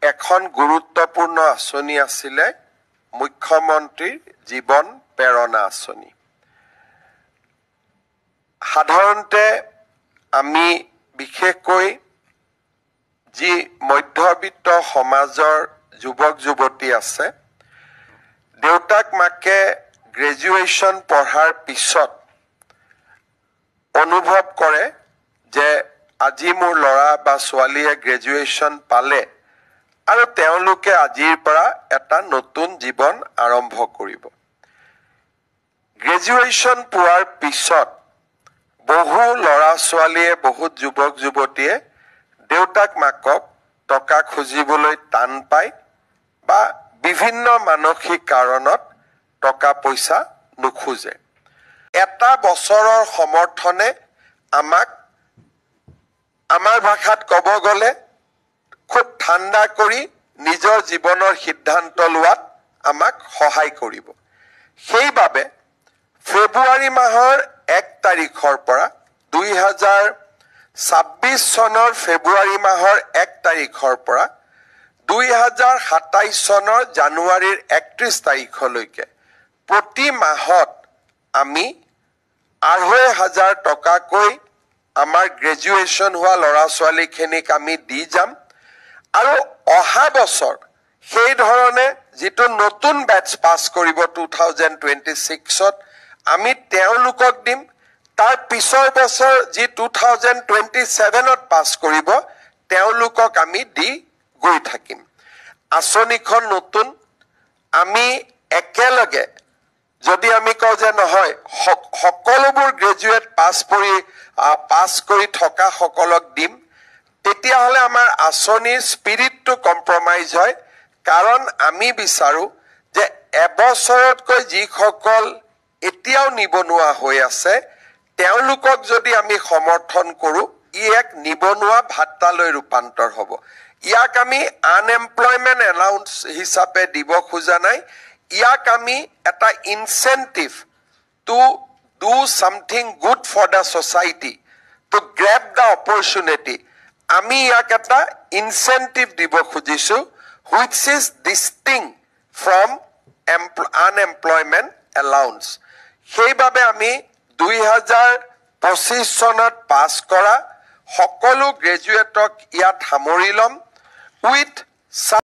এখন গুৰুত্বপূৰ্ণ আঁচনি আছিলে মুখ্যমন্ত্ৰীৰ জীৱন প্ৰেৰণা আঁচনি। সাধাৰণতে আমি বিশেষকৈ যি মধ্যবিত্ত সমাজৰ যুৱক যুৱতী আছে, দেউতাক মাকে গ্ৰেজুৱেশ্যন পঢ়াৰ পিছত অনুভৱ কৰে যে আজি মোৰ ল'ৰা বা ছোৱালীয়ে গ্ৰেজুৱেশ্যন পালে আৰু তেওঁলোকে আজিৰ পৰা এটা নতুন জীৱন আৰম্ভ কৰিব। গ্ৰেজুৱেশ্যন পোৱাৰ পিছত বহু ল'ৰা ছোৱালীয়ে, বহুত যুৱক যুৱতীয়ে দেউতাক মাকক টকা খুজিবলৈ টান পায় বা বিভিন্ন মানসিক কাৰণত টকা পইচা নোখোজে। এটা বছৰৰ সমৰ্থনে আমাক, আমাৰ ভাষাত ক'ব গ'লে, খুব ঠাণ্ডা কৰি নিজৰ জীৱনৰ সিদ্ধান্ত লোৱাত আমাক সহায় কৰিব। সেইবাবে ফেব্ৰুৱাৰী মাহৰ 1 তাৰিখৰ পৰা 2026 চনৰ ফেব্ৰুৱাৰী মাহৰ 1 তাৰিখৰ পৰা 2027 চনৰ জানুৱাৰীৰ 31 তাৰিখলৈকে প্ৰতি মাহত আমি 2,500 টকাকৈ আমাৰ গ্ৰেজুৱেশ্যন হোৱা ল'ৰা ছোৱালীখিনিক আমি দি যাম আৰু অহা বছৰ সেই ধৰণে যিটো নতুন বেটছ পাছ কৰিব 2026ত আমি তেওঁলোকক দিম। তাৰ পিছৰ বছৰ যি 2027ত পাছ কৰিব তেওঁলোকক আমি দি গৈ থাকিম। আঁচনিখন নতুন, আমি একেলগে যদি আমি কওঁ যে নহয় সকলোবোৰ গ্ৰেজুৱেট পাছ কৰি থকা সকলক দিম, তেতিয়াহ'লে আমাৰ আঁচনিৰ স্পিৰিটটো কম্প্ৰমাইজ হয়। কাৰণ আমি বিচাৰোঁ যে এবছৰতকৈ যিসকল এতিয়াও নিবনুৱা হৈ আছে তেওঁলোকক যদি আমি সমৰ্থন কৰোঁ, ই এক নিবনুৱা ভাত্তালৈ ৰূপান্তৰ হ'ব। ইয়াক আমি আনএমপ্লয়মেণ্ট এলাউন্স হিচাপে দিব খোজা নাই, ইয়াক আমি এটা incentive to do something good for the society, to grab the opportunity, আমি ইয়াক এটা ইনচেন্টিভ দিব খুজিছোঁ which is distinct from unemployment allowance. সেইবাবে আমি 2025 চনত পাছ কৰা সকলো গ্ৰেজুৱেটক ইয়াত সামৰি ল'ম উইথ